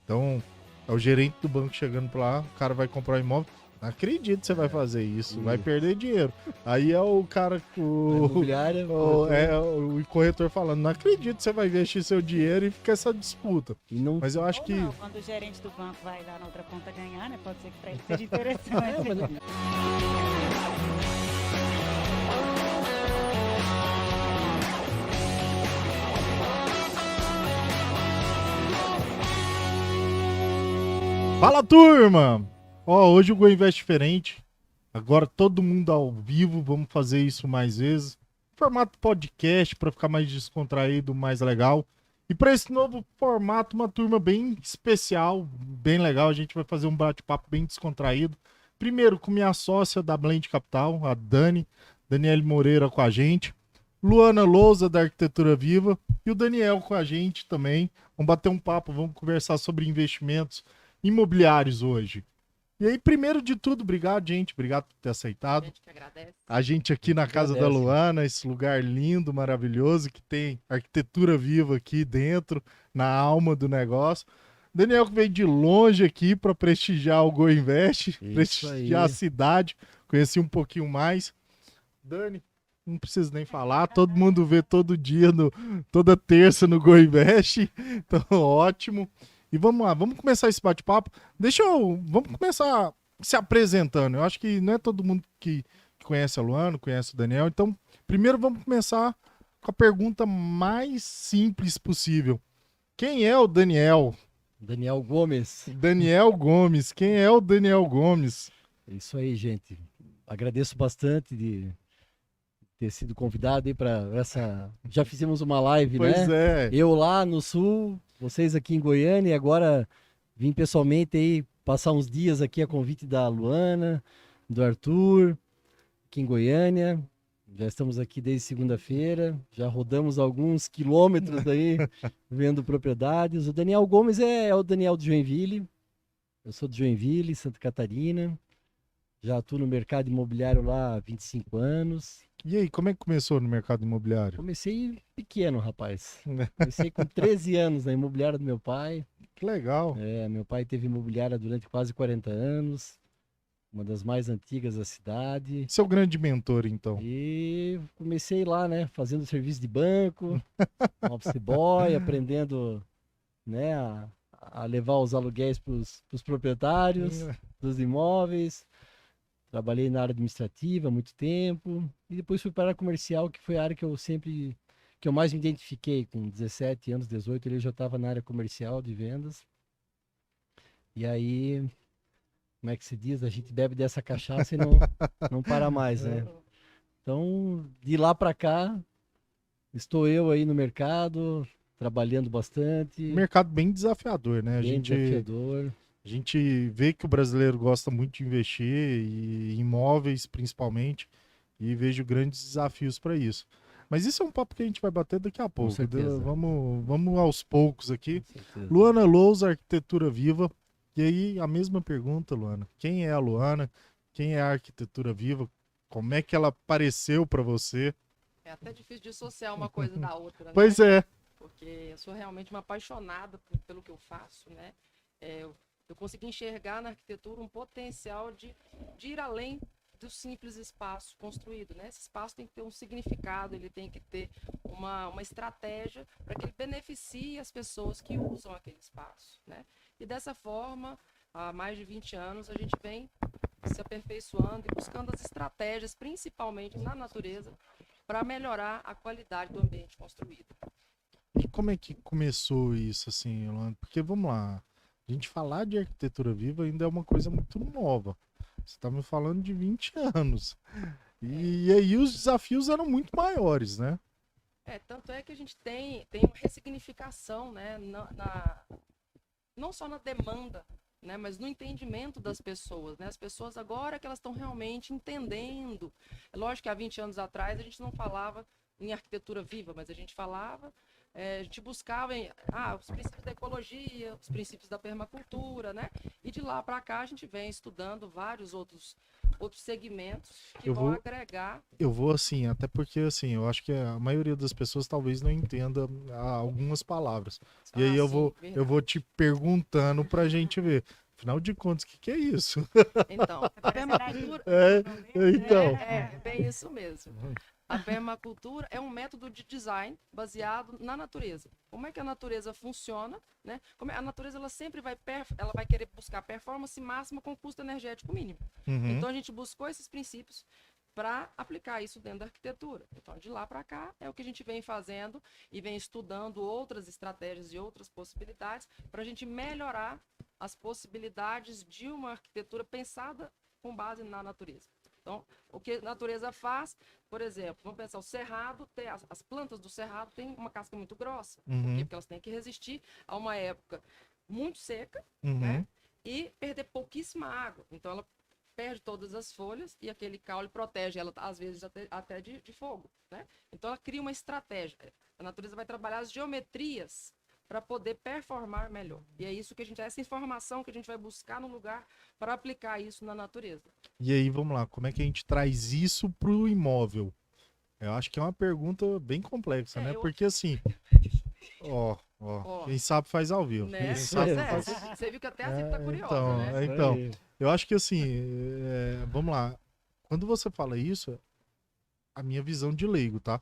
Então, é o gerente do banco chegando pra lá, o cara vai comprar um imóvel. Não acredito que você vai fazer isso, vai perder dinheiro. Aí é o cara, A imobiliária, o corretor falando, não acredito que você vai investir seu dinheiro e fica essa disputa. E não... Mas eu acho Ou que... não, quando o gerente do banco vai lá na outra ponta ganhar, né? Pode ser que pra ele seja interessante. Fala, turma! Ó, hoje o Go Invest diferente. Agora todo mundo ao vivo, vamos fazer isso mais vezes. Formato podcast para ficar mais descontraído, mais legal. E para esse novo formato, uma turma bem especial, bem legal. A gente vai fazer um bate-papo bem descontraído. Primeiro com minha sócia da Blend Capital, a Daniele Moreira com a gente. Luana Lousa, da Arquitetura Viva. E o Daniel com a gente também. Vamos bater um papo, vamos conversar sobre investimentos imobiliários hoje. E aí, primeiro de tudo, obrigado, gente. Obrigado por ter aceitado. A gente que agradece. A gente aqui na casa da Luana, esse lugar lindo, maravilhoso, que tem arquitetura viva aqui dentro, na alma do negócio. Daniel que veio de longe aqui para prestigiar o Go Invest, prestigiar a cidade, conheci um pouquinho mais. Dani, não preciso nem falar, todo mundo vê todo dia, toda terça no Go Invest, então ótimo. E vamos lá, vamos começar esse bate-papo. Vamos começar se apresentando. Eu acho que não é todo mundo que conhece a Luana, conhece o Daniel. Então, primeiro vamos começar com a pergunta mais simples possível. Quem é o Daniel? Daniel Gomes. Daniel Gomes. Quem é o Daniel Gomes? É isso aí, gente. Agradeço bastante de ter sido convidado aí para essa... Já fizemos uma live, né? Pois é. Eu lá no Sul, vocês aqui em Goiânia, e agora vim pessoalmente aí passar uns dias aqui a convite da Luana, do Arthur, aqui em Goiânia. Já estamos aqui desde segunda-feira, já rodamos alguns quilômetros aí vendo propriedades. O Daniel Gomes é o Daniel de Joinville. Eu sou de Joinville, Santa Catarina. Já atuo no mercado imobiliário lá há 25 anos. E aí, como é que começou no mercado imobiliário? Comecei pequeno, rapaz. Comecei com 13 anos na imobiliária do meu pai. Que legal. Meu pai teve imobiliária durante quase 40 anos. Uma das mais antigas da cidade. Seu grande mentor, então. E comecei lá, né? Fazendo serviço de banco, office boy, aprendendo, né? A levar os aluguéis para os proprietários dos imóveis. Trabalhei na área administrativa há muito tempo e depois fui para a área comercial, que foi a área que eu mais me identifiquei. Com 17 anos, 18, eu já estava na área comercial de vendas. E aí, como é que se diz? A gente bebe dessa cachaça e não para mais, né? Então, de lá para cá, estou eu aí no mercado, trabalhando bastante. Mercado bem desafiador, né? Bem desafiador. A gente vê que o brasileiro gosta muito de investir, e em imóveis principalmente, e vejo grandes desafios para isso. Mas isso é um papo que a gente vai bater daqui a pouco. Vamos aos poucos aqui. Luana Lousa, Arquitetura Viva. E aí, a mesma pergunta, Luana. Quem é a Luana? Quem é a Arquitetura Viva? Como é que ela apareceu para você? É até difícil dissociar uma coisa da outra, né? Pois é. Porque eu sou realmente uma apaixonada pelo que eu faço, né? Eu consegui enxergar na arquitetura um potencial de ir além do simples espaço construído, né? Esse espaço tem que ter um significado, ele tem que ter uma estratégia para que ele beneficie as pessoas que usam aquele espaço, né? E dessa forma, há mais de 20 anos, a gente vem se aperfeiçoando e buscando as estratégias, principalmente na natureza, para melhorar a qualidade do ambiente construído. E como é que começou isso, assim, Luana? Porque, vamos lá, a gente falar de arquitetura viva ainda é uma coisa muito nova. Você está me falando de 20 anos. E aí os desafios eram muito maiores, né? Tanto é que a gente tem uma ressignificação, né, não só na demanda, né, mas no entendimento das pessoas, né? As pessoas agora que elas estão realmente entendendo. É lógico que há 20 anos atrás a gente não falava em arquitetura viva, mas a gente falava, a gente buscava os princípios da ecologia, os princípios da permacultura, né? E de lá para cá a gente vem estudando vários outros outros segmentos que Eu vão vou- agregar. Eu vou assim, até porque assim, eu acho que a maioria das pessoas talvez não entenda algumas palavras. E aí Ah, eu sim, vou, eu verdade. vou te perguntando pra gente ver. Afinal de contas, o que que é isso? Então, a permacultura É, então. é bem isso mesmo. A permacultura é um método de design baseado na natureza. Como é que a natureza funciona, né? A natureza ela sempre ela vai querer buscar performance máxima com custo energético mínimo. Uhum, Então a gente buscou esses princípios para aplicar isso dentro da arquitetura. Então de lá para cá é o que a gente vem fazendo e vem estudando outras estratégias e outras possibilidades para a gente melhorar as possibilidades de uma arquitetura pensada com base na natureza. Então, o que a natureza faz, por exemplo, vamos pensar, o cerrado, as plantas do cerrado têm uma casca muito grossa. Por quê? uhum, Porque elas têm que resistir a uma época muito seca, uhum. né? E perder pouquíssima água. Então, ela perde todas as folhas e aquele caule protege ela, às vezes, até de fogo, né? Então, ela cria uma estratégia. A natureza vai trabalhar as geometrias para poder performar melhor. E é isso que essa informação que a gente vai buscar no lugar para aplicar isso na natureza. E aí, vamos lá, como é que a gente traz isso pro imóvel? Eu acho que é uma pergunta bem complexa, né? Eu, Porque assim, ó, ó, quem sabe faz ao vivo. né? Quem Isso sabe é, faz... Você viu que até a Cid tá curiosa, então, né? então, Aí. eu acho que assim, vamos lá. Quando você fala isso, a minha visão de leigo, tá?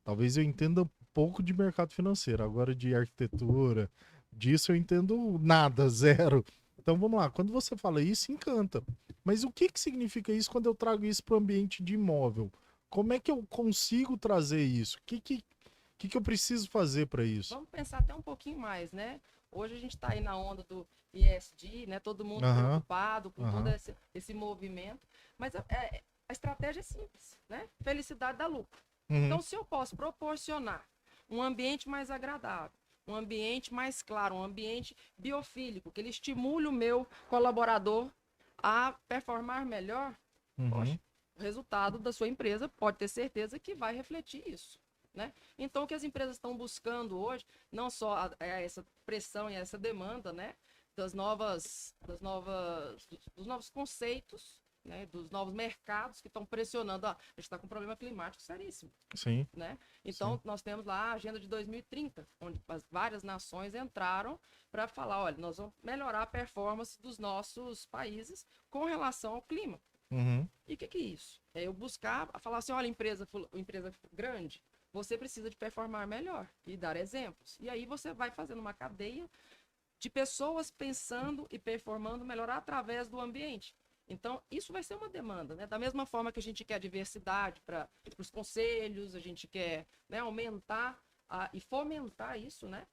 Talvez eu entenda um pouco de mercado financeiro, agora de arquitetura, disso eu entendo nada, zero. Então vamos lá, quando você fala isso, encanta. Mas o que que significa isso quando eu trago isso para o ambiente de imóvel? Como é que eu consigo trazer isso? O que eu preciso fazer para isso? Vamos pensar até um pouquinho mais, né? Hoje a gente está aí na onda do ESG, né? Todo mundo Aham, preocupado com todo aham. esse movimento. Mas a estratégia é simples, né? Felicidade dá lucro. Uhum, Então, se eu posso proporcionar um ambiente mais agradável, um ambiente mais claro, um ambiente biofílico, que ele estimule o meu colaborador a performar melhor, poxa, uhum, o resultado da sua empresa pode ter certeza que vai refletir isso, né? Então, o que as empresas estão buscando hoje, não só essa pressão e essa demanda, né, dos novos conceitos, né, dos novos mercados que estão pressionando. A gente está com um problema climático seríssimo, sim, né? Então, sim. nós temos lá a Agenda de 2030, onde várias nações entraram para falar, olha, nós vamos melhorar a performance dos nossos países com relação ao clima. Uhum, E o que é isso? É eu buscar, falar assim, olha, empresa grande, você precisa de performar melhor e dar exemplos. E aí você vai fazendo uma cadeia de pessoas pensando e performando melhor através do ambiente. Então, isso vai ser uma demanda, né? Da mesma forma que a gente quer diversidade para os conselhos, a gente quer, né, aumentar e fomentar isso, né?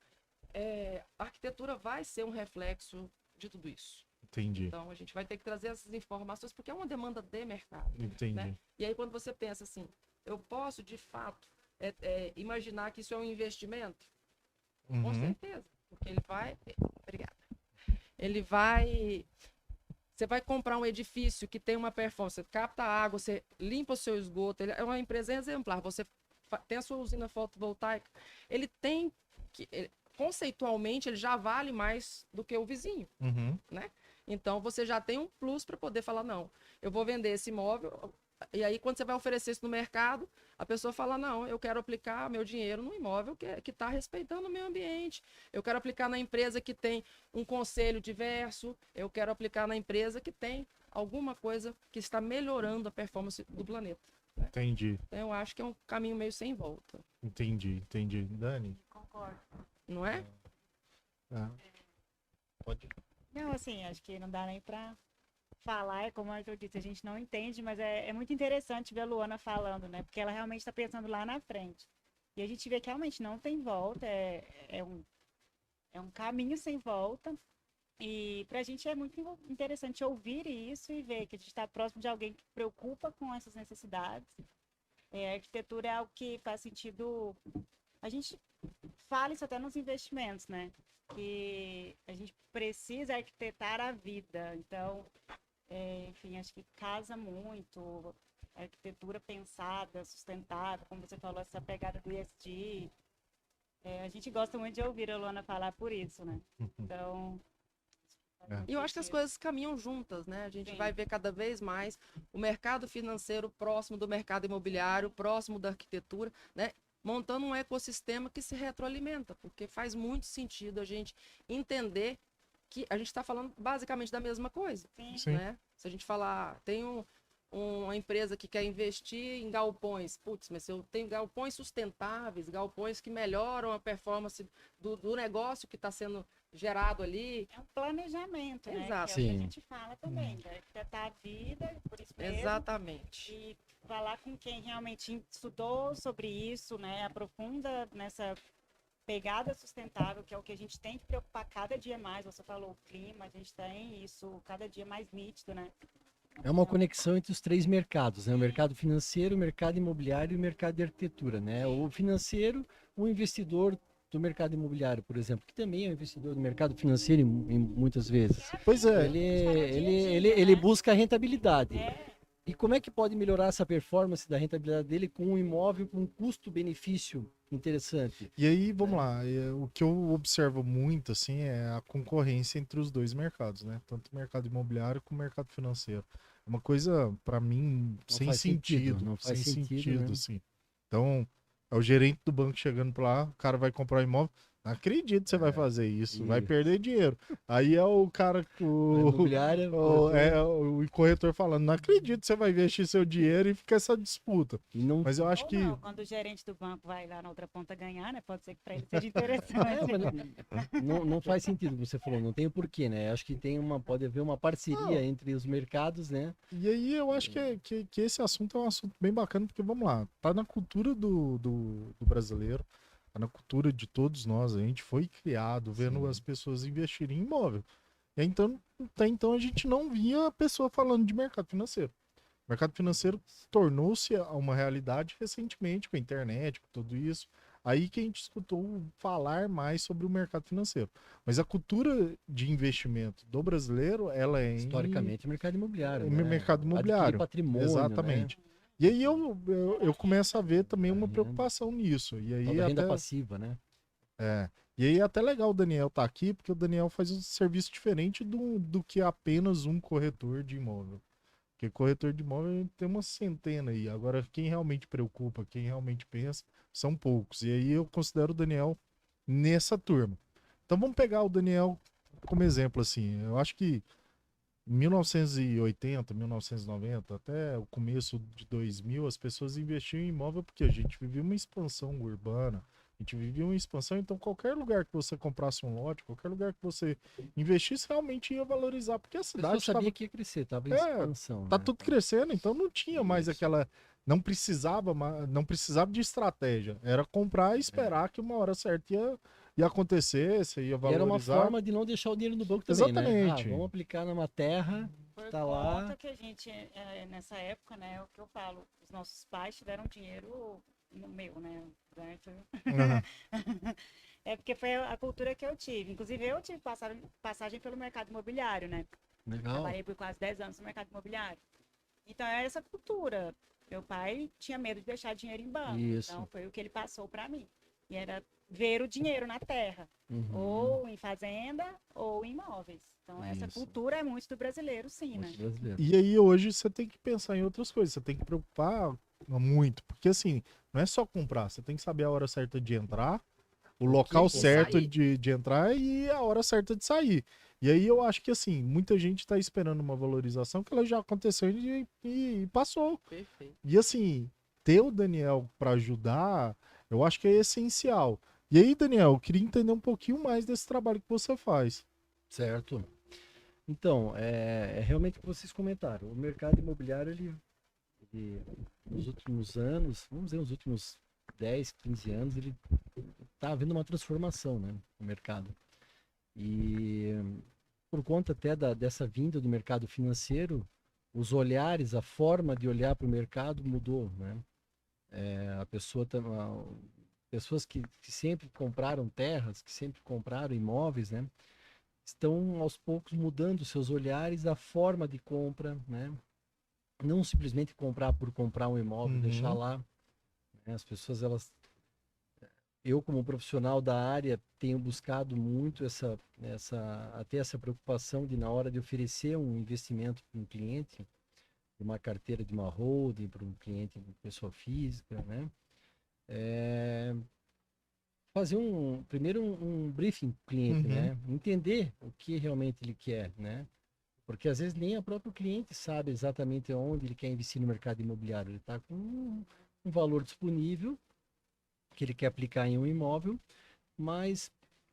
A arquitetura vai ser um reflexo de tudo isso. entendi, Então, a gente vai ter que trazer essas informações porque é uma demanda de mercado, né? entendi. E aí, quando você pensa assim, eu posso, de fato, imaginar que isso é um investimento? Com Uhum, certeza. Porque ele vai... Obrigada. Ele vai... Você vai comprar um edifício que tem uma performance, você capta água, você limpa o seu esgoto, ele é uma empresa exemplar, você tem a sua usina fotovoltaica, ele tem conceitualmente, ele já vale mais do que o vizinho, uhum. né? Então, você já tem um plus para poder falar, não, eu vou vender esse imóvel, e aí quando você vai oferecer isso no mercado, a pessoa fala, não, eu quero aplicar meu dinheiro no imóvel que está respeitando o meio ambiente, eu quero aplicar na empresa que tem um conselho diverso, eu quero aplicar na empresa que tem alguma coisa que está melhorando a performance do planeta, né? Entendi, Então, eu acho que é um caminho meio sem volta, entendi. Dani? Concordo. não é? Ah, pode. Não, assim, acho que não dá nem pra falar, é como o Arthur disse, a gente não entende, mas é muito interessante ver a Luana falando, né? Porque ela realmente está pensando lá na frente. E a gente vê que realmente não tem volta, é um caminho sem volta. E pra gente é muito interessante ouvir isso e ver que a gente está próximo de alguém que se preocupa com essas necessidades. A arquitetura é algo que faz sentido. A gente fala isso até nos investimentos, né? Que a gente precisa arquitetar a vida. Então, enfim, acho que casa muito. A arquitetura pensada, sustentável, como você falou, essa pegada do ESG. A gente gosta muito de ouvir a Luana falar por isso, né? Então, E eu acho que as coisas caminham juntas, né? A gente Sim. vai ver cada vez mais o mercado financeiro próximo do mercado imobiliário, próximo da arquitetura, né? Montando um ecossistema que se retroalimenta, porque faz muito sentido a gente entender que a gente está falando basicamente da mesma coisa, Sim. Sim. né? Se a gente falar, tem uma empresa que quer investir em galpões, putz, mas se eu tenho galpões sustentáveis, galpões que melhoram a performance do negócio que está sendo gerado ali. É um planejamento, né? Exato. Que é o que Sim. a gente fala também, de arquitetar a vida, por isso mesmo. Exatamente. E falar com quem realmente estudou sobre isso, né? Aprofunda nessa pegada sustentável, que é o que a gente tem que preocupar cada dia mais. Você falou o clima, a gente tem isso cada dia mais nítido, né? É uma conexão entre os três mercados, né? O mercado financeiro, o mercado imobiliário e o mercado de arquitetura, né? O financeiro, o investidor do mercado imobiliário, por exemplo, que também é um investidor do mercado financeiro muitas vezes. Pois é. Ele busca a rentabilidade. É, E como é que pode melhorar essa performance da rentabilidade dele com um imóvel com um custo-benefício interessante? E aí, vamos lá, o que eu observo muito, assim, é a concorrência entre os dois mercados, né? Tanto o mercado imobiliário como o mercado financeiro. É uma coisa, para mim, sem faz sentido, sentido, não faz sem sentido, sentido, né? assim. Então, é o gerente do banco chegando pra lá, o cara vai comprar um imóvel, não acredito que você vai fazer isso, vai isso. perder dinheiro. Aí é o cara, A imobiliária, o corretor falando, não acredito que você vai investir seu dinheiro e fica essa disputa. e não Mas eu acho ou que... não, quando o gerente do banco vai lá na outra ponta ganhar, né? Pode ser que para ele seja É, interessante. mas não faz sentido o que você falou, não tem o porquê, né? Acho que pode haver uma parceria entre os mercados, né? E aí eu acho que esse assunto é um assunto bem bacana, porque vamos lá, tá na cultura do brasileiro, tá na cultura de todos nós, a gente foi criado vendo Sim. as pessoas investirem em imóvel. E aí, então, até então a gente não via a pessoa falando de mercado financeiro. O mercado financeiro tornou-se uma realidade recentemente com a internet, com tudo isso. Aí que a gente escutou falar mais sobre o mercado financeiro. Mas a cultura de investimento do brasileiro, ela é Historicamente, o mercado imobiliário, em né? mercado Adquirir imobiliário. patrimônio, Exatamente. E aí eu começo a ver também uma Renda. preocupação nisso. E Né? aí Toda renda até, passiva, né? e aí é até legal o Daniel estar aqui, porque o Daniel faz um serviço diferente do que apenas um corretor de imóvel. Porque corretor de imóvel tem uma centena aí. Agora, quem realmente preocupa, quem realmente pensa, são poucos. E aí eu considero o Daniel nessa turma. Então vamos pegar o Daniel como exemplo, assim. Eu acho que 1980, 1990, até o começo de 2000, as pessoas investiam em imóvel porque a gente vivia uma expansão urbana, a gente vivia uma expansão, então qualquer lugar que você comprasse um lote, qualquer lugar que você investisse, realmente ia valorizar, porque a A pessoa cidade sabia estava... que ia crescer, estava em É, expansão. tá né? tudo crescendo, então não tinha mais Isso. aquela... não precisava de estratégia, era comprar e esperar que uma hora certa ia acontecer, você ia E era valorizar. uma forma de não deixar o dinheiro no banco também, né? Exatamente. Vamos aplicar numa terra Por que tá lá. conta que a gente, nessa época, né, é o que eu falo, os nossos pais tiveram dinheiro no meu, né? Aham. É porque foi a cultura que eu tive. Inclusive, eu tive passagem pelo mercado imobiliário, né? Legal. Trabalhei por quase 10 anos no mercado imobiliário. Então, era essa cultura. Meu pai tinha medo de deixar dinheiro em banco. Isso. Então, foi o que ele passou para mim. E era ver o dinheiro na terra. Uhum. Ou em fazenda, ou em imóveis. Então, essa Isso. cultura é muito do brasileiro, sim, né? Muito brasileiro. E aí hoje você tem que pensar em outras coisas, você tem que preocupar muito, porque assim, não é só comprar, você tem que saber a hora certa de entrar, o local de certo sair. de entrar e a hora certa de sair. E aí eu acho que assim, muita gente tá esperando uma valorização que ela já aconteceu e passou. Perfeito. E assim, ter o Daniel para ajudar, eu acho que é essencial. E aí, Daniel, eu queria entender um pouquinho mais desse trabalho que você faz. Certo. Então, é realmente o que vocês comentaram. O mercado imobiliário, ele, nos últimos anos, vamos dizer, nos últimos 10, 15 anos, ele está havendo uma transformação, né, no mercado. E por conta até dessa vinda do mercado financeiro, os olhares, a forma de olhar para o mercado mudou, né? A pessoa pessoas que sempre compraram terras, que sempre compraram imóveis, né? Estão aos poucos mudando seus olhares, a forma de compra, né? Não simplesmente comprar por comprar um imóvel e Uhum. deixar lá. Né? As pessoas, elas eu, como profissional da área, tenho buscado muito até essa preocupação de, na hora de oferecer um investimento para um cliente, uma carteira de uma holding, para um cliente de pessoa física, né? Fazer primeiro um briefing com o cliente, Uhum. né? Entender o que realmente ele quer, né? Porque às vezes nem o próprio cliente sabe exatamente onde ele quer investir no mercado imobiliário. Ele está com um valor disponível que ele quer aplicar em um imóvel, mas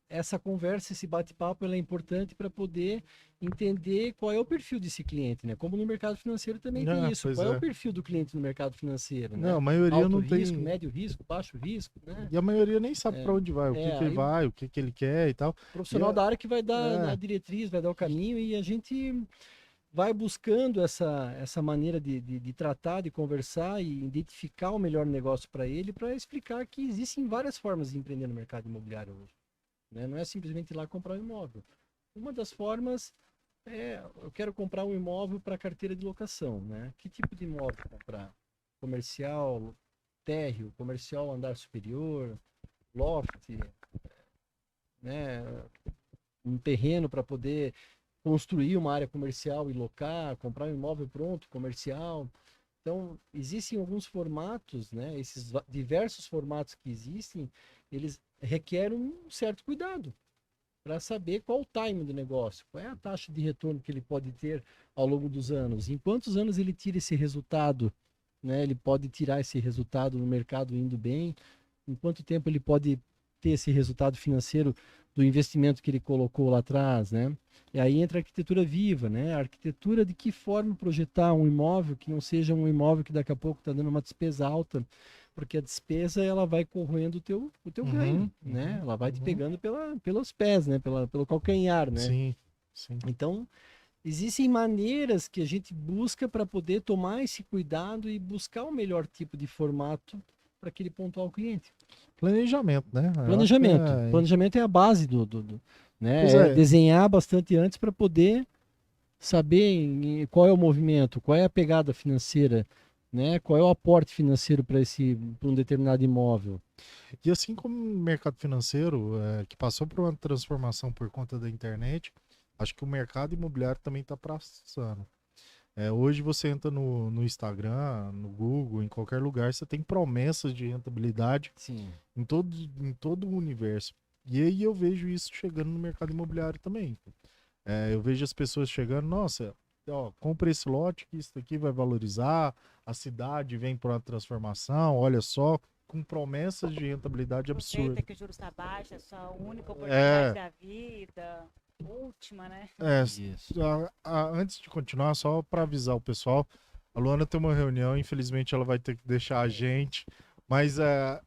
essa conversa, esse bate-papo, ela é importante para poder entender qual é o perfil desse cliente, né? Como no mercado financeiro também tem isso. Pois Qual é o é. perfil do cliente no mercado financeiro, Não, a né? maioria Alto não risco, tem. médio risco, baixo risco, né? E a maioria nem sabe para onde vai, o que que ele Aí vai, o que que ele quer e tal. o E profissional da área que vai dar a é, diretriz, vai dar o caminho e a gente vai buscando essa maneira de tratar, de conversar e identificar o melhor negócio para ele, para explicar que existem várias formas de empreender no mercado imobiliário hoje, né? Não é simplesmente ir lá comprar um imóvel. Uma das formas eu quero comprar um imóvel para carteira de locação, né? Que tipo de imóvel comprar? Comercial, térreo, comercial andar superior, loft, né? Um terreno para poder construir uma área comercial e locar, comprar um imóvel pronto, comercial. Então, existem alguns formatos, né? Esses diversos formatos que existem, eles requerem um certo cuidado para saber qual o timing do negócio, qual é a taxa de retorno que ele pode ter ao longo dos anos, em quantos anos ele tira esse resultado, né? Ele pode tirar esse resultado no mercado indo bem, em quanto tempo ele pode ter esse resultado financeiro do investimento que ele colocou lá atrás, né? E aí entra a arquitetura viva, né? A arquitetura de que forma projetar um imóvel que não seja um imóvel que daqui a pouco está dando uma despesa alta, porque a despesa ela vai corroendo o teu ganho, né? Ela vai te pegando pelos pés, né? Pelo calcanhar, né? sim, sim. Então, existem maneiras que a gente busca para poder tomar esse cuidado e buscar o melhor tipo de formato para aquele pontual cliente. Planejamento, né? Eu acho que Planejamento. Planejamento é a base né? Pois É é, desenhar bastante antes para poder saber qual é o movimento, qual é a pegada financeira, né? Qual é o aporte financeiro para um determinado imóvel. e assim como o mercado financeiro, que passou por uma transformação por conta da internet, acho que o mercado imobiliário também está passando. Hoje você entra no Instagram, no Google, em qualquer lugar, você tem promessas de rentabilidade Sim. em todo o universo. E aí eu vejo isso chegando no mercado imobiliário também. Eu vejo as pessoas chegando, nossa, ó, compra esse lote que isso daqui vai valorizar, a cidade vem para uma transformação, olha só, com promessas de rentabilidade Aproveita absurda. que o juros está baixo, é sua única oportunidade É, da vida, última, né? é, Isso. antes de continuar, só para avisar o pessoal, a Luana tem uma reunião, infelizmente ela vai ter que deixar a gente, mas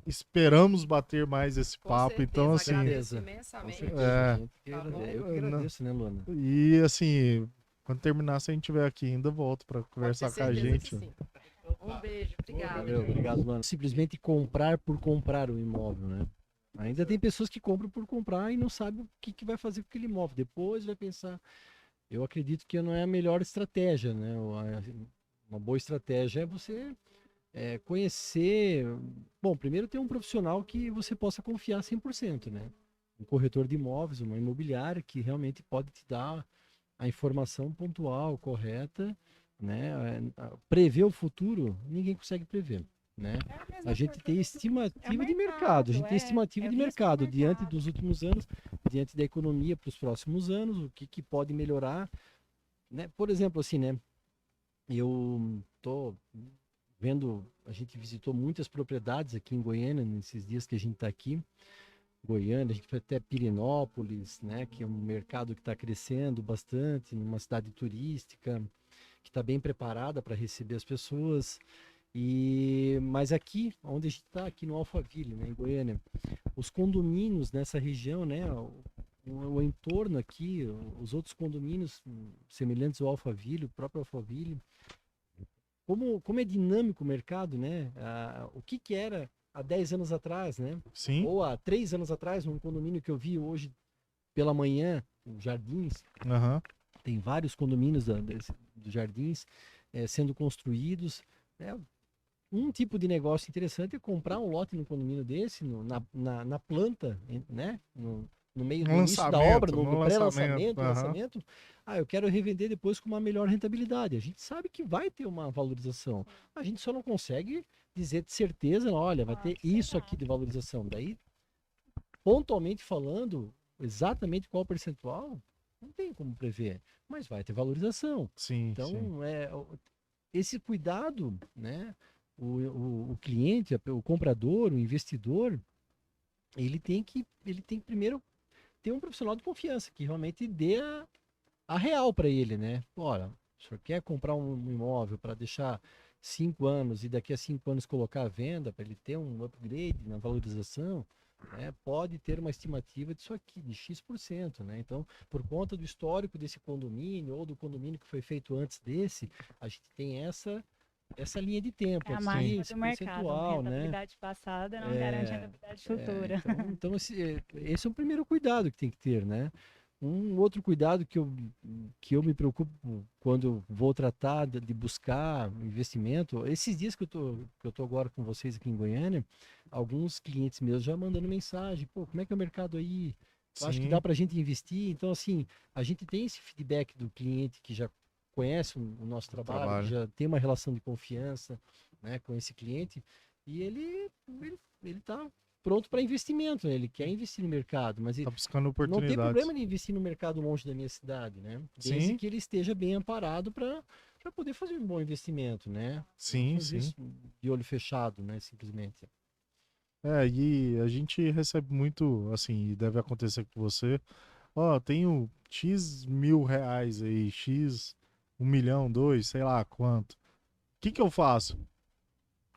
esperamos bater mais esse Com papo, então certeza, assim, agradeço Com imensamente. certeza, É, gente. Tá bom? Eu que não, agradeço, né, Luana? e assim, quando terminar, se a gente estiver aqui ainda, volto para Pode ter conversar com a certeza que gente. sim. Um beijo, obrigada, Valeu, gente. obrigado, Luana. Simplesmente comprar por comprar o imóvel, né? Ainda tem pessoas que compram por comprar e não sabem o que vai fazer com aquele imóvel. Depois vai pensar. Eu acredito que não é a melhor estratégia, né? Uma boa estratégia é você conhecer. Bom, primeiro ter um profissional que você possa confiar 100%, né? Um corretor de imóveis, uma imobiliária que realmente pode te dar a informação pontual, correta, né? Prever o futuro, ninguém consegue prever, né? É a A mesma gente coisa tem do- é o estimativa de mercado, a mercado, gente tem estimativa é de risco do mercado diante mercado. dos últimos anos, diante da economia para os próximos anos, o que pode melhorar, né? Por exemplo, assim, né? Eu tô vendo, a gente visitou muitas propriedades aqui em Goiânia nesses dias que a gente está aqui. Goiânia, a gente foi até Pirenópolis, né, que é um mercado que está crescendo bastante, uma cidade turística que está bem preparada para receber as pessoas. Mas aqui, onde a gente está, aqui no Alphaville, né, em Goiânia, os condomínios nessa região, né, o entorno aqui, os outros condomínios semelhantes ao Alphaville, o próprio Alphaville, como é dinâmico o mercado, né? O que era há 10 anos atrás, né? Sim, Ou há 3 anos atrás, num condomínio que eu vi hoje pela manhã, o Jardins, aham. tem vários condomínios dos Jardins sendo construídos, né? Um tipo de negócio interessante é comprar um lote no condomínio desse, na planta, né? No meio do início da obra, no pré-lançamento, aham. lançamento. Eu quero revender depois com uma melhor rentabilidade. A gente sabe que vai ter uma valorização. A gente só não consegue dizer de certeza, olha, vai ter isso aqui de valorização. Daí, pontualmente falando, exatamente qual percentual, não tem como prever, mas vai ter valorização. Sim, Então, sim. esse cuidado, né? O cliente, o comprador, o investidor, ele tem que primeiro ter um profissional de confiança que realmente dê a real para ele, né? Olha, o senhor quer comprar um imóvel para deixar 5 anos e daqui a 5 anos colocar à venda para ele ter um upgrade na valorização, né? Pode ter uma estimativa disso aqui, de X%, né? Então, por conta do histórico desse condomínio ou do condomínio que foi feito antes desse, a gente tem essa linha de tempo, É a assim, máxima esse do mercado, né? percentual, né? Rentabilidade passada não garante rentabilidade futura. Então esse é o primeiro cuidado que tem que ter, né? Um outro cuidado que eu me preocupo quando vou tratar de buscar investimento, esses dias que eu tô agora com vocês aqui em Goiânia, alguns clientes meus já mandando mensagem, pô, como é que é o mercado aí? Eu acho que dá Sim, para a gente investir. Então, assim, a gente tem esse feedback do cliente que já conhece o nosso trabalho, que trabalho. já tem uma relação de confiança, né, com esse cliente, e ele tá pronto para investimento, né? Ele quer investir no mercado, mas Tá buscando não tem problema oportunidades. de investir no mercado longe da minha cidade, né? Desde Sim, que ele esteja bem amparado para poder fazer um bom investimento, né? Não sim, fazer sim. isso de olho fechado, né? Simplesmente. E a gente recebe muito, assim, e deve acontecer com você. Ó, tenho X mil reais aí, X, 1 milhão, dois, sei lá quanto. O que que eu faço?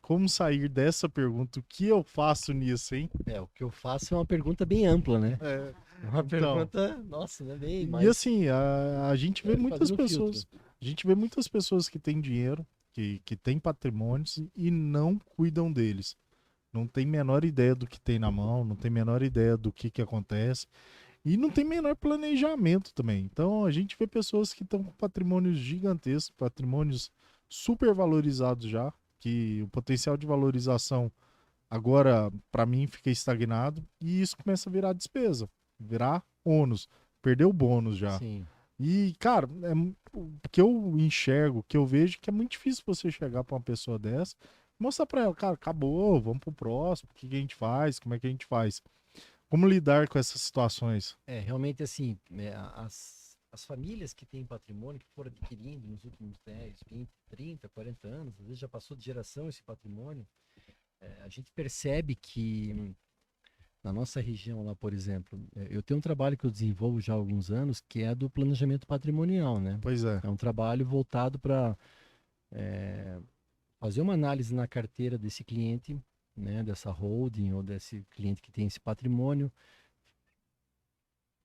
Como sair dessa pergunta? O que eu faço nisso, hein? O que eu faço é uma pergunta bem ampla, né? É, É uma então, pergunta, nossa, né? Bem, e mas assim, a gente vê muitas fazendo um filtro. pessoas, a gente vê muitas pessoas que têm dinheiro, que têm patrimônios e não cuidam deles. Não tem menor ideia do que tem na mão, não tem menor ideia do que acontece. E não tem menor planejamento também. Então a gente vê pessoas que estão com patrimônios gigantescos, patrimônios super valorizados já, que o potencial de valorização agora, para mim, fica estagnado e isso começa a virar despesa, virar ônus, perder o bônus já. Sim. E, cara, o que eu enxergo, o que eu vejo, que é muito difícil você chegar para uma pessoa dessa, mostrar para ela, cara, acabou, vamos pro próximo, o que que a gente faz, como é que a gente faz. Como lidar com essas situações? Realmente assim, as famílias que têm patrimônio, que foram adquirindo nos últimos 10, 20, 30, 40 anos, às vezes já passou de geração esse patrimônio, a gente percebe que na nossa região lá, por exemplo, eu tenho um trabalho que eu desenvolvo já há alguns anos, que é do planejamento patrimonial, né? Pois é. É um trabalho voltado para fazer uma análise na carteira desse cliente, né, dessa holding ou desse cliente que tem esse patrimônio,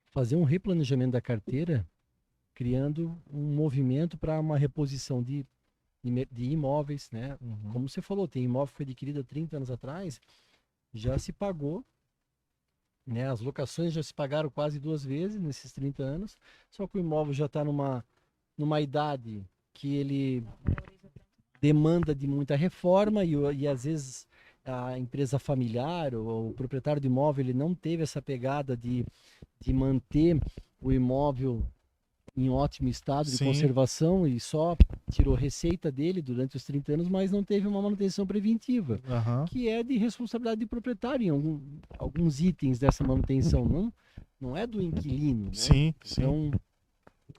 fazer um replanejamento da carteira, criando um movimento para uma reposição de imóveis, né? Uhum. Como você falou, tem imóvel que foi adquirido há 30 anos atrás, já se pagou, né? As locações já se pagaram quase 2 vezes nesses 30 anos, só que o imóvel já está numa idade que ele demanda de muita reforma e às vezes a empresa familiar ou o proprietário do imóvel ele não teve essa pegada de manter o imóvel em ótimo estado de Sim, conservação e só tirou receita dele durante os 30 anos, mas não teve uma manutenção preventiva, aham. que é de responsabilidade do proprietário em alguns itens dessa manutenção, não é do inquilino, né? Sim, sim. Então,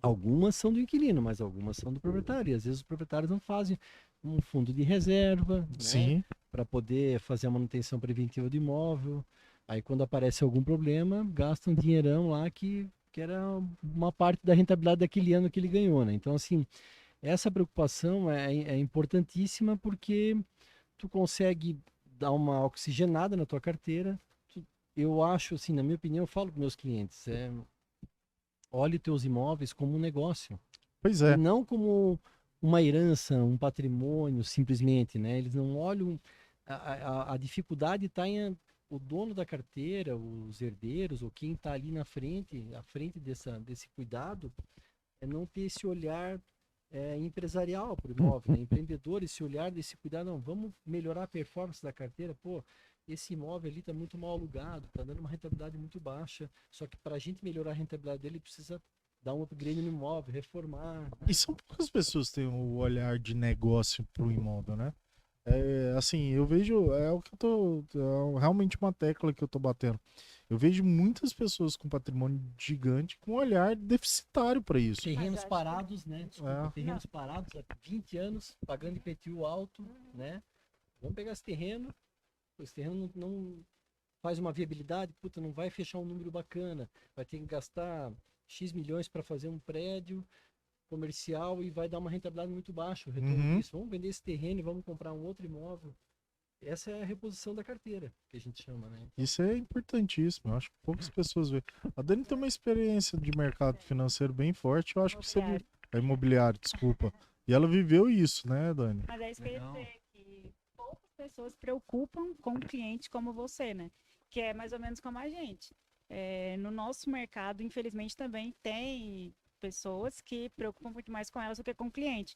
algumas são do inquilino, mas algumas são do proprietário. E às vezes os proprietários não fazem um fundo de reserva, né, Sim, para poder fazer a manutenção preventiva do imóvel. Aí quando aparece algum problema, gastam um dinheirão lá que era uma parte da rentabilidade daquele ano que ele ganhou, né? Então, assim, essa preocupação é importantíssima porque tu consegue dar uma oxigenada na tua carteira. Eu acho, assim, na minha opinião, eu falo para meus clientes, olhe teus imóveis como um negócio pois e é. não como uma herança, um patrimônio, simplesmente, né? Eles não olham a dificuldade está em o dono da carteira, os herdeiros ou quem está ali na frente, à frente desse cuidado, é não ter esse olhar empresarial para o imóvel, né? Empreendedor, esse olhar, esse cuidar, não, vamos melhorar a performance da carteira, pô, esse imóvel ali está muito mal alugado, está dando uma rentabilidade muito baixa, só que para a gente melhorar a rentabilidade dele, precisa dar um upgrade no imóvel, reformar, né? E são poucas pessoas que têm o olhar de negócio pro imóvel, né? Assim, eu vejo, é o que eu tô, realmente uma tecla que eu tô batendo. Eu vejo muitas pessoas com patrimônio gigante com um olhar deficitário para isso. Terrenos acho que- parados, né? Desculpa, É. terrenos parados há 20 anos, pagando IPTU alto, né? Vamos pegar esse terreno não faz uma viabilidade, puta, não vai fechar um número bacana, vai ter que gastar X milhões para fazer um prédio comercial e vai dar uma rentabilidade muito baixa o retorno Uhum. disso. Vamos vender esse terreno e vamos comprar um outro imóvel. Essa é a reposição da carteira, que a gente chama, né? Isso é importantíssimo. Eu acho que poucas pessoas veem. A Dani tem uma experiência de mercado financeiro bem forte. Eu acho que você Imobiliário. é imobiliário, desculpa. E ela viveu isso, né, Dani? Mas é isso que eu ia Legal. dizer, que poucas pessoas se preocupam com um cliente como você, né? Que é mais ou menos como a gente. No nosso mercado, infelizmente, também tem pessoas que preocupam muito mais com elas do que com o cliente.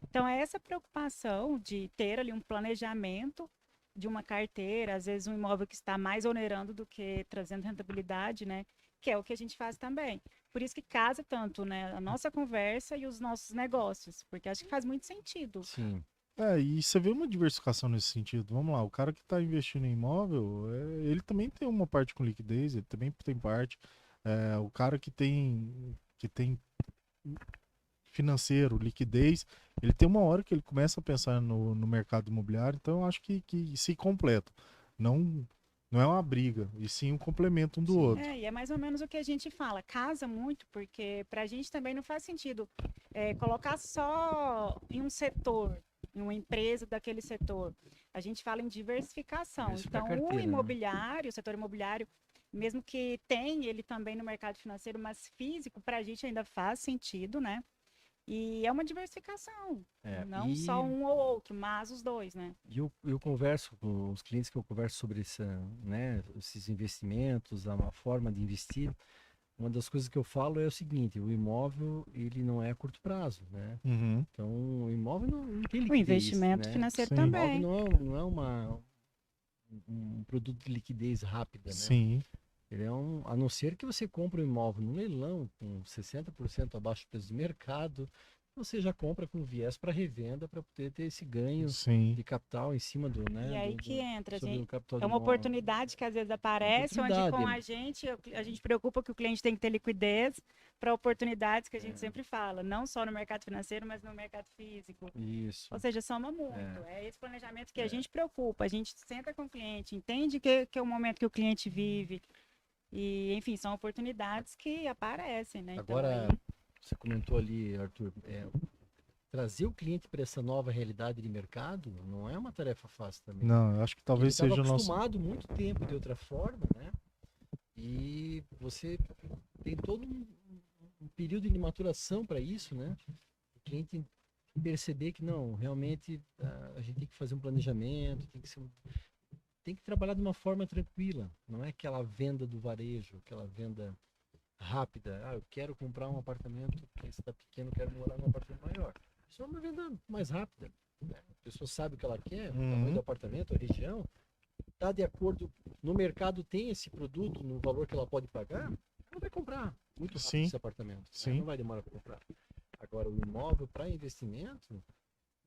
Então, é essa preocupação de ter ali um planejamento de uma carteira, às vezes um imóvel que está mais onerando do que trazendo rentabilidade, né? Que é o que a gente faz também. Por isso que casa tanto, né, a nossa conversa e os nossos negócios, porque acho que faz muito sentido. Sim. E você vê uma diversificação nesse sentido. Vamos lá, o cara que está investindo em imóvel, ele também tem uma parte com liquidez, ele também tem parte. O cara que tem financeiro, liquidez, ele tem uma hora que ele começa a pensar no mercado imobiliário, então eu acho que se completa. Não, não é uma briga, e sim um complemento um do Sim. outro. E é mais ou menos o que a gente fala, casa muito, porque para a gente também não faz sentido colocar só em um setor, em uma empresa daquele setor. A gente fala em diversificação. Diversificar a Então, o carteira, né? imobiliário, o setor imobiliário, mesmo que tem ele também no mercado financeiro, mas físico, para a gente ainda faz sentido, né? E é uma diversificação, não só um ou outro, mas os dois, né? E eu converso com os clientes que eu converso sobre né, esses investimentos, a forma de investir. Uma das coisas que eu falo é o seguinte: o imóvel ele não é a curto prazo, né? Uhum, Então o imóvel não tem O liquidez, investimento né? financeiro Sim. O imóvel também. não é um produto de liquidez rápida, né? sim, Ele é a não ser que você compre um imóvel no leilão com 60% abaixo do preço de mercado, você já compra com viés para revenda para poder ter esse ganho sim. de capital em cima do, E né, aí que entra, sobre o capital é do uma imóvel. oportunidade que às vezes aparece, onde oportunidade. com a gente preocupa que o cliente tem que ter liquidez para oportunidades que a gente sempre fala, não só no mercado financeiro, mas no mercado físico. Isso. Ou seja, soma muito. É esse planejamento que a gente preocupa. A gente senta com o cliente, entende que é o momento que o cliente vive. E, enfim, são oportunidades que aparecem, né? Então, Agora, aí, você comentou ali, Arthur, trazer o cliente para essa nova realidade de mercado não é uma tarefa fácil também. Não, eu acho que Ele talvez estava seja o nosso. acostumado muito tempo de outra forma, né? E você tem todo um período de maturação para isso, né? O cliente perceber que não, realmente a gente tem que fazer um planejamento, tem que trabalhar de uma forma tranquila, não é aquela venda do varejo, aquela venda rápida. Ah, eu quero comprar um apartamento, porque está pequeno, eu quero morar num apartamento maior. Isso é uma venda mais rápida, né? A pessoa sabe o que ela quer, o tamanho do apartamento, a região, está de acordo, no mercado tem esse produto, no valor que ela pode pagar, ela vai comprar muito rápido Sim. esse apartamento, né? Sim. Não vai demorar para comprar. Agora, o imóvel para investimento,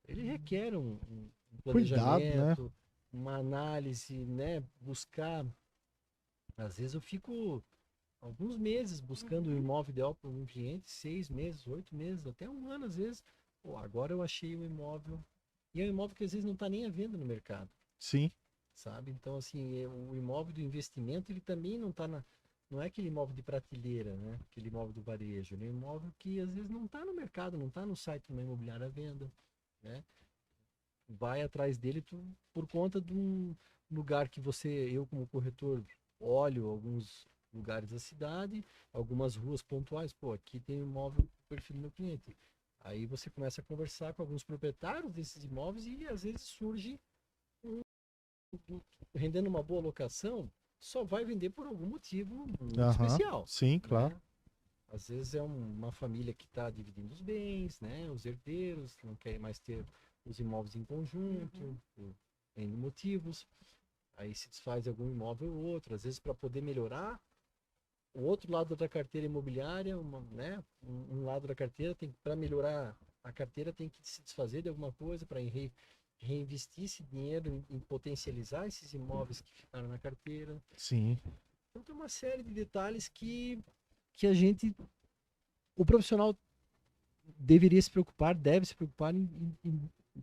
ele requer um Cuidado, planejamento, uma análise, né? Buscar. Às vezes eu fico alguns meses buscando o imóvel ideal para um cliente, 6 meses, 8 meses, até um ano às vezes. Pô, agora eu achei o imóvel. E é um imóvel que às vezes não está nem à venda no mercado, Sim, sabe? Então, assim, o imóvel do investimento, ele também não está não é aquele imóvel de prateleira, né? Aquele imóvel do varejo. Ele é um imóvel que às vezes não está no mercado, não está no site de uma imobiliária à venda, né? Vai atrás dele por conta de um lugar que eu como corretor, olho alguns lugares da cidade, algumas ruas pontuais, pô, aqui tem um imóvel com o perfil do meu cliente. Aí você começa a conversar com alguns proprietários desses imóveis e às vezes surge rendendo uma boa locação, só vai vender por algum motivo muito aham, especial. sim, claro. Né? Às vezes é uma família que está dividindo os bens, né? Os herdeiros não querem mais ter os imóveis em conjunto, por N motivos. Aí se desfaz algum imóvel ou outro, às vezes para poder melhorar o outro lado da carteira imobiliária, né? Um lado da carteira tem para melhorar a carteira tem que se desfazer de alguma coisa para reinvestir esse dinheiro em potencializar esses imóveis que ficaram na carteira. Sim. Então tem uma série de detalhes que a gente, o profissional deveria se preocupar, deve se preocupar em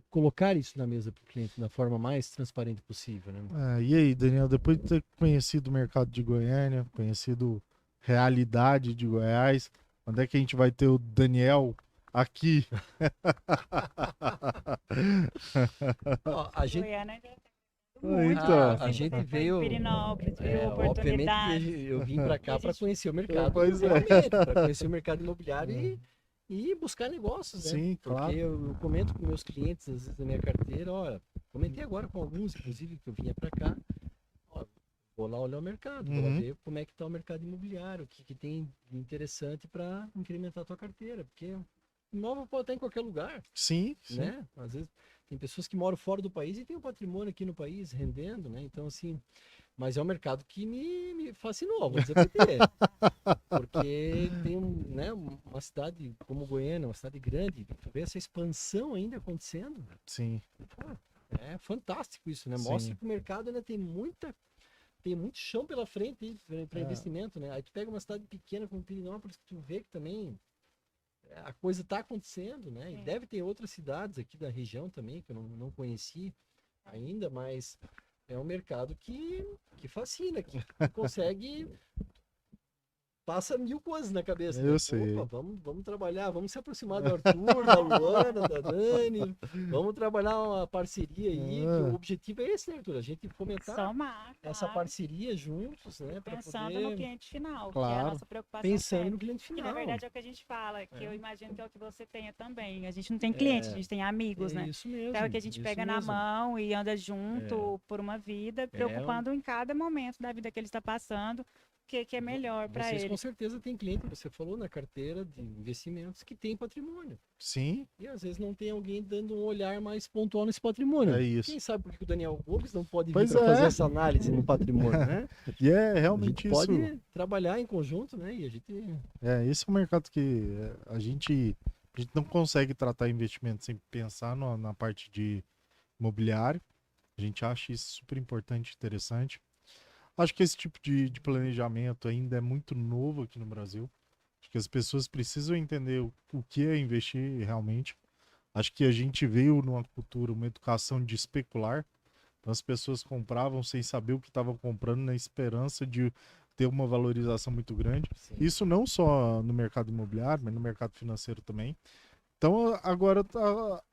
colocar isso na mesa para o cliente da forma mais transparente possível, né? E aí, Daniel, depois de ter conhecido o mercado de Goiânia, conhecido realidade de Goiás, onde é que a gente vai ter o Daniel aqui? Ó, a gente, Goiânia ainda tem muito, Então. assim, a gente você foi em veio, Pirinópolis, viu obviamente oportunidades. que eu vim para cá A para gente- conhecer o mercado, Pois é. realmente, para conhecer o mercado imobiliário e buscar negócios, né? Sim, Porque claro. eu comento com meus clientes, às vezes, da minha carteira, olha, comentei agora com alguns, inclusive, que eu vinha para cá, ó, vou lá olhar o mercado, vou lá Uhum. ver como é que está o mercado imobiliário, o que tem de interessante para incrementar a tua carteira, porque imóvel pode estar em qualquer lugar, Sim, sim. né? Às vezes tem pessoas que moram fora do país e tem um patrimônio aqui no país rendendo, né? Então, assim, mas é um mercado que me fascinou, vou dizer por quê. Porque tem né, uma cidade como Goiânia, uma cidade grande, tu vê essa expansão ainda acontecendo. Sim, Pô, é fantástico isso, né? Sim. Mostra que o mercado ainda tem muito chão pela frente para É. investimento, né? Aí tu pega uma cidade pequena como Pirinópolis, que tu vê que também a coisa está acontecendo, né? E Sim. deve ter outras cidades aqui da região também, que eu não conheci ainda, mas é um mercado que fascina, que consegue. Passa mil coisas na cabeça. Eu né? sei. Opa, vamos trabalhar, vamos se aproximar do Arthur, da Luana, da Dani, vamos trabalhar uma parceria aí, que o objetivo é esse, né, Arthur? A gente fomentar Somar, essa claro, parceria juntos, né? Para pensando no poder. cliente final, que é a Claro. nossa preocupação Pensando sempre. no cliente Que na final. verdade é o que a gente fala, que eu imagino que é o que você tenha também. A gente não tem É, cliente, a gente tem amigos, É né? isso mesmo. Então é o que a gente isso pega na mesmo. mão e anda junto por uma vida, preocupando em cada momento da vida que ele está passando, o que é melhor para Vocês ele. com certeza têm cliente, você falou, na carteira de investimentos que tem patrimônio. Sim, E às vezes não tem alguém dando um olhar mais pontual nesse patrimônio. É isso. Quem sabe por que o Daniel Gomes não pode vir Pois para é. fazer essa análise no patrimônio, né? e é A gente realmente isso. pode trabalhar em conjunto, né? E a gente. Esse é um mercado que a gente não consegue tratar investimento sem pensar na parte de imobiliário. A gente acha isso super importante e interessante. Acho que esse tipo de planejamento ainda é muito novo aqui no Brasil. Acho que as pessoas precisam entender o que é investir realmente. Acho que a gente veio numa cultura, uma educação de especular. Então as pessoas compravam sem saber o que estavam comprando, na esperança de ter uma valorização muito grande. Sim. Isso não só no mercado imobiliário, mas no mercado financeiro também. Então agora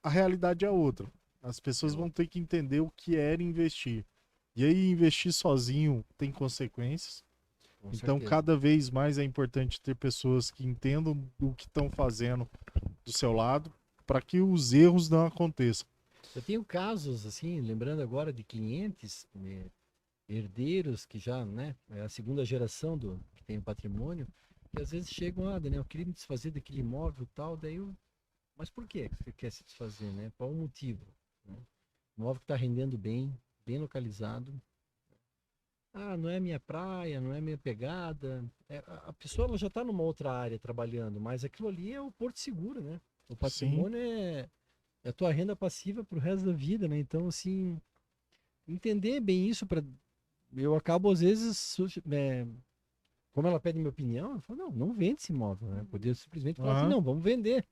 a realidade é outra. As pessoas vão ter que entender o que é investir. E aí investir sozinho tem consequências. Com Então certeza. cada vez mais é importante ter pessoas que entendam o que estão fazendo do seu lado para que os erros não aconteçam. Eu tenho casos, assim, lembrando agora de clientes, herdeiros que já, né, é a segunda geração que tem o patrimônio, que às vezes chegam, Daniel, eu queria me desfazer daquele imóvel e tal, mas por que você quer se desfazer, né? Qual o motivo? Né? Imóvel que está rendendo bem localizado. Não é minha praia, não é minha pegada. A pessoa ela já está numa outra área trabalhando, mas aquilo ali é o porto seguro, né? O patrimônio é a tua renda passiva para o resto da vida, né? Então, assim, entender bem isso para eu acabo às vezes como ela pede minha opinião, eu falo, não vende esse imóvel, né? Poder simplesmente falar assim, não, vamos vender.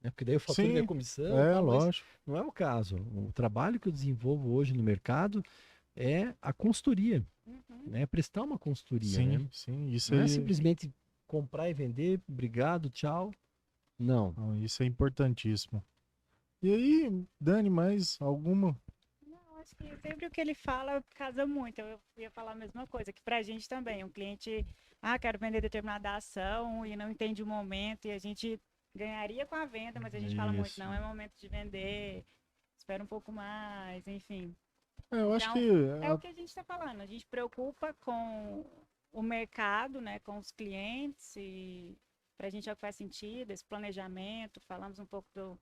Né? Porque daí eu faturo minha comissão. Tal, Lógico. Não é o caso. O trabalho que eu desenvolvo hoje no mercado é a consultoria. Né? Prestar uma consultoria. Sim, né? sim. Isso Não aí é simplesmente comprar e vender, obrigado, tchau. Não. Isso é importantíssimo. E aí, Dani, mais alguma? Não, acho que sempre o que ele fala casa muito. Eu ia falar a mesma coisa, que pra gente também, um cliente, quero vender determinada ação e não entende o momento, e a gente ganharia com a venda, mas a gente fala muito, não é momento de vender, espera um pouco mais, enfim. Eu acho Então, que é o que a gente está falando, a gente preocupa com o mercado, né, com os clientes e Para a gente é o que faz sentido, esse planejamento. Falamos um pouco do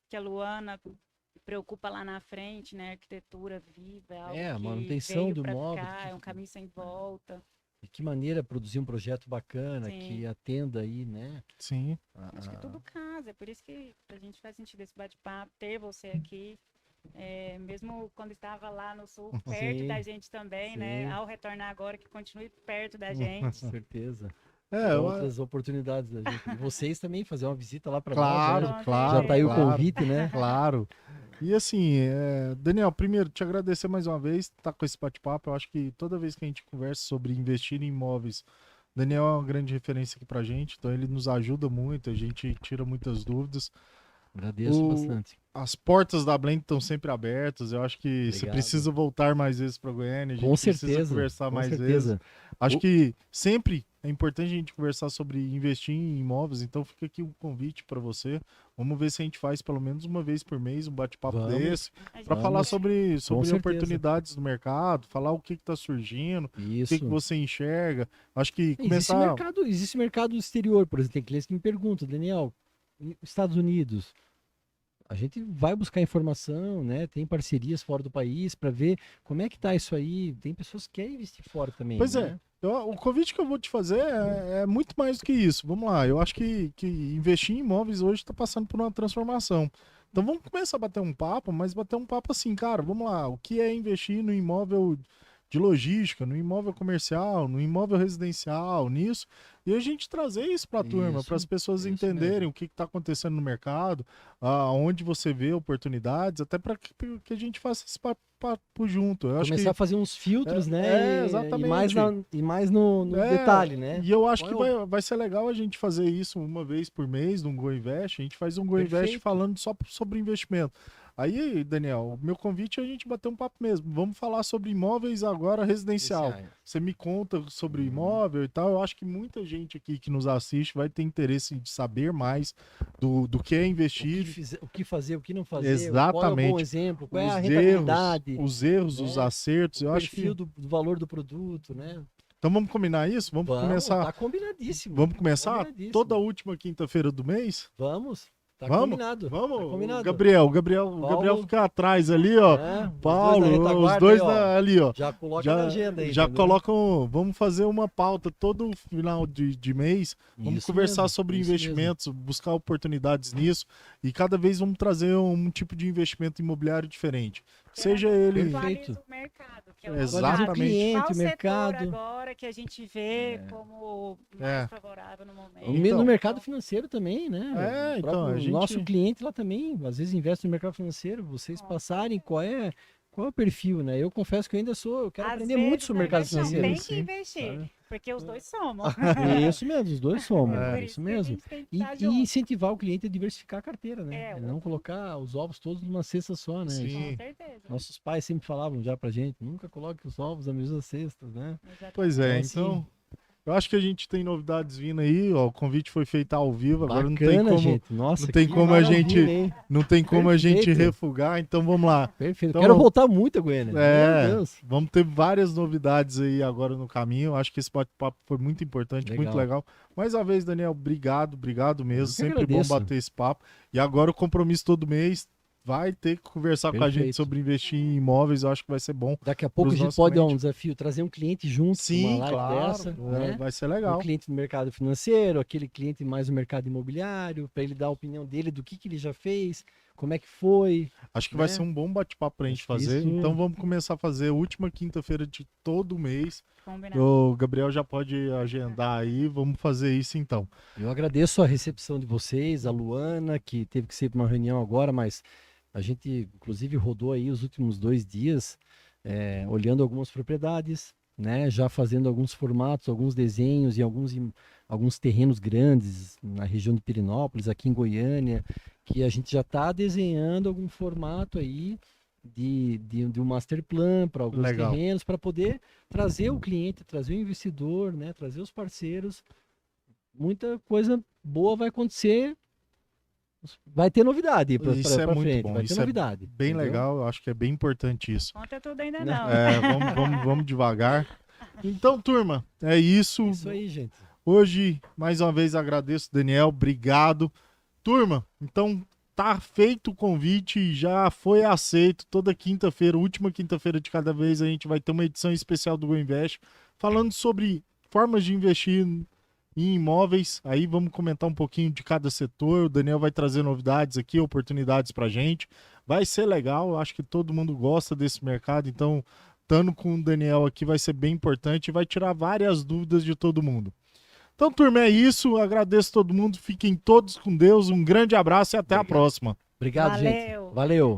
que a Luana preocupa lá na frente, né? Arquitetura viva, é algo a que manutenção veio do pra imóvel. cá, é um caminho sem volta. De que maneira produzir um projeto bacana, Sim. que atenda aí, né? Sim. Acho que tudo casa, é por isso que pra gente faz sentido esse bate-papo, ter você aqui. Mesmo quando estava lá no sul, perto Sim, da gente também, né? sim. Ao retornar agora, que continue perto da gente. Com certeza. É, Outras oportunidades da gente. E vocês também fazer uma visita lá para claro, nós, né? claro. Já tá aí o claro, convite, né? Claro. E assim, Daniel, primeiro, te agradecer mais uma vez, tá com esse bate-papo. Eu acho que toda vez que a gente conversa sobre investir em imóveis, Daniel é uma grande referência aqui pra gente, então ele nos ajuda muito, a gente tira muitas dúvidas. Agradeço bastante. As portas da Blend estão sempre abertas. Eu acho que você Obrigado. precisa voltar mais vezes para Goiânia. A gente Com precisa certeza, conversar com mais certeza. vezes. Acho que sempre é importante a gente conversar sobre investir em imóveis. Então fica aqui um convite para você. Vamos ver se a gente faz pelo menos uma vez por mês um bate-papo Vamos. desse A gente para Vamos. falar sobre certeza. oportunidades do mercado, falar o que está surgindo, o Isso. que você enxerga. Acho que Existe começar. mercado exterior, por exemplo. Tem clientes que me perguntam, Daniel, Estados Unidos. A gente vai buscar informação, né? Tem parcerias fora do país para ver como é que tá isso aí. Tem pessoas que querem investir fora também. Pois né? o convite que eu vou te fazer é muito mais do que isso. Vamos lá, eu acho que investir em imóveis hoje está passando por uma transformação. Então vamos começar a bater um papo, mas bater um papo assim, cara, vamos lá, o que é investir no imóvel de logística, no imóvel comercial, no imóvel residencial, nisso, e a gente trazer isso para a turma, para as pessoas entenderem mesmo. o que está acontecendo no mercado, onde você vê oportunidades, até para que a gente faça esse papo junto. Eu acho Começar que a fazer uns filtros, né? exatamente. E mais no detalhe, né? E eu acho que Qual vai ser legal a gente fazer isso uma vez por mês num Go Invest. A gente faz um Go Invest Perfeito. falando só sobre investimento. Aí, Daniel, o meu convite é a gente bater um papo mesmo. Vamos falar sobre imóveis agora residencial. Você me conta sobre imóvel e tal. Eu acho que muita gente aqui que nos assiste vai ter interesse de saber mais do que é investir. O que fazer, o que não fazer. Exatamente. Qual é o bom exemplo, qual é a Os rentabilidade. os erros, né? os acertos. O Eu acho que. perfil do valor do produto, né? Então vamos combinar isso? Vamos começar. Tá combinadíssimo. Vamos começar Combinadíssimo. toda última quinta-feira do mês? Vamos. Tá Vamos? combinado. Vamos, Tá combinado. o Gabriel fica atrás ali, ó. Paulo, os dois ali, ó. Já coloca na agenda aí. Já entendeu? colocam, vamos fazer uma pauta todo final de mês, vamos Isso conversar mesmo, sobre isso investimentos, buscar oportunidades nisso, e cada vez vamos trazer um tipo de investimento imobiliário diferente. Seja ele... Perfeito. O mercado, que é o Exatamente. Qual Cliente, o setor mercado. agora que a gente vê como mais favorável no momento. No Então- mercado financeiro também, né? É, O então, próprio a gente- nosso cliente lá também, às vezes investe no mercado financeiro, vocês passarem qual é o perfil, né? Eu confesso que eu ainda eu quero Às aprender vezes, muito sobre o na mercado verdade, financeiro. Tem Sim, que investir, sabe? porque os dois somos. É isso mesmo, os dois somos, É por é isso isso que a mesmo. gente tem que E, estar e junto. incentivar o cliente a diversificar a carteira, né? É, Não colocar os ovos todos numa cesta só, né? Sim. Com certeza. Nossos pais sempre falavam já pra gente, nunca coloque os ovos na mesma cesta, né? Exatamente. Pois é, Então, então... Eu acho que a gente tem novidades vindo aí, ó. O convite foi feito ao vivo, agora não tem Bacana, como, gente. Nossa, não tem que como a gente- maravilha, hein? não tem como a gente Perfeito. refugar, então vamos lá. Perfeito. Então- Quero voltar muito a Goiânia. É, Meu Deus. vamos ter várias novidades aí agora no caminho. Eu acho que esse bate-papo foi muito importante, muito legal. Mais uma vez, Daniel, obrigado mesmo. Eu que Sempre bom agradeço. bater esse papo. E agora o compromisso todo mês vai ter que conversar com a gente Perfeito. sobre investir em imóveis. Eu acho que vai ser bom. Daqui a pouco a Pros gente nossos pode dar um clientes. desafio, trazer um cliente junto com Sim, uma live claro. dessa, É, né? vai ser Um legal. cliente no mercado financeiro, aquele cliente mais no mercado imobiliário, para ele dar a opinião dele do que ele já fez, como é que foi. Acho que vai né? ser um bom bate-papo pra gente Acho que fazer. isso- Então vamos começar a fazer a última quinta-feira de todo mês. Combinado. O Gabriel já pode agendar aí. Vamos fazer isso então. Eu agradeço a recepção de vocês, a Luana, que teve que ser para uma reunião agora, mas a gente, inclusive, rodou aí os últimos 2 dias, olhando algumas propriedades, né? Já fazendo alguns formatos, alguns desenhos em alguns terrenos grandes na região de Pirenópolis, aqui em Goiânia, que a gente já está desenhando algum formato aí de um master plan para alguns Legal. terrenos, para poder trazer o cliente, trazer o investidor, né? Trazer os parceiros. Muita coisa boa vai acontecer. Vai ter novidade para Isso é muito frente, bom, vai isso ter é novidade. Bem entendeu? legal, eu acho que é bem importante isso. Conta tudo ainda Não. não. Vamos devagar. Então, turma, é isso. Isso aí, gente. Hoje, mais uma vez, agradeço, Daniel, obrigado. Turma, então tá feito o convite, já foi aceito. Toda quinta-feira, última quinta-feira de cada vez, a gente vai ter uma edição especial do GoInvest falando sobre formas de investir em imóveis. Aí vamos comentar um pouquinho de cada setor. O Daniel vai trazer novidades aqui, oportunidades pra gente. Vai ser legal, eu acho que todo mundo gosta desse mercado, então estando com o Daniel aqui vai ser bem importante e vai tirar várias dúvidas de todo mundo. Então, turma, é isso. Agradeço todo mundo. Fiquem todos com Deus. Um grande abraço e até a próxima. Obrigado, gente. Valeu. Valeu.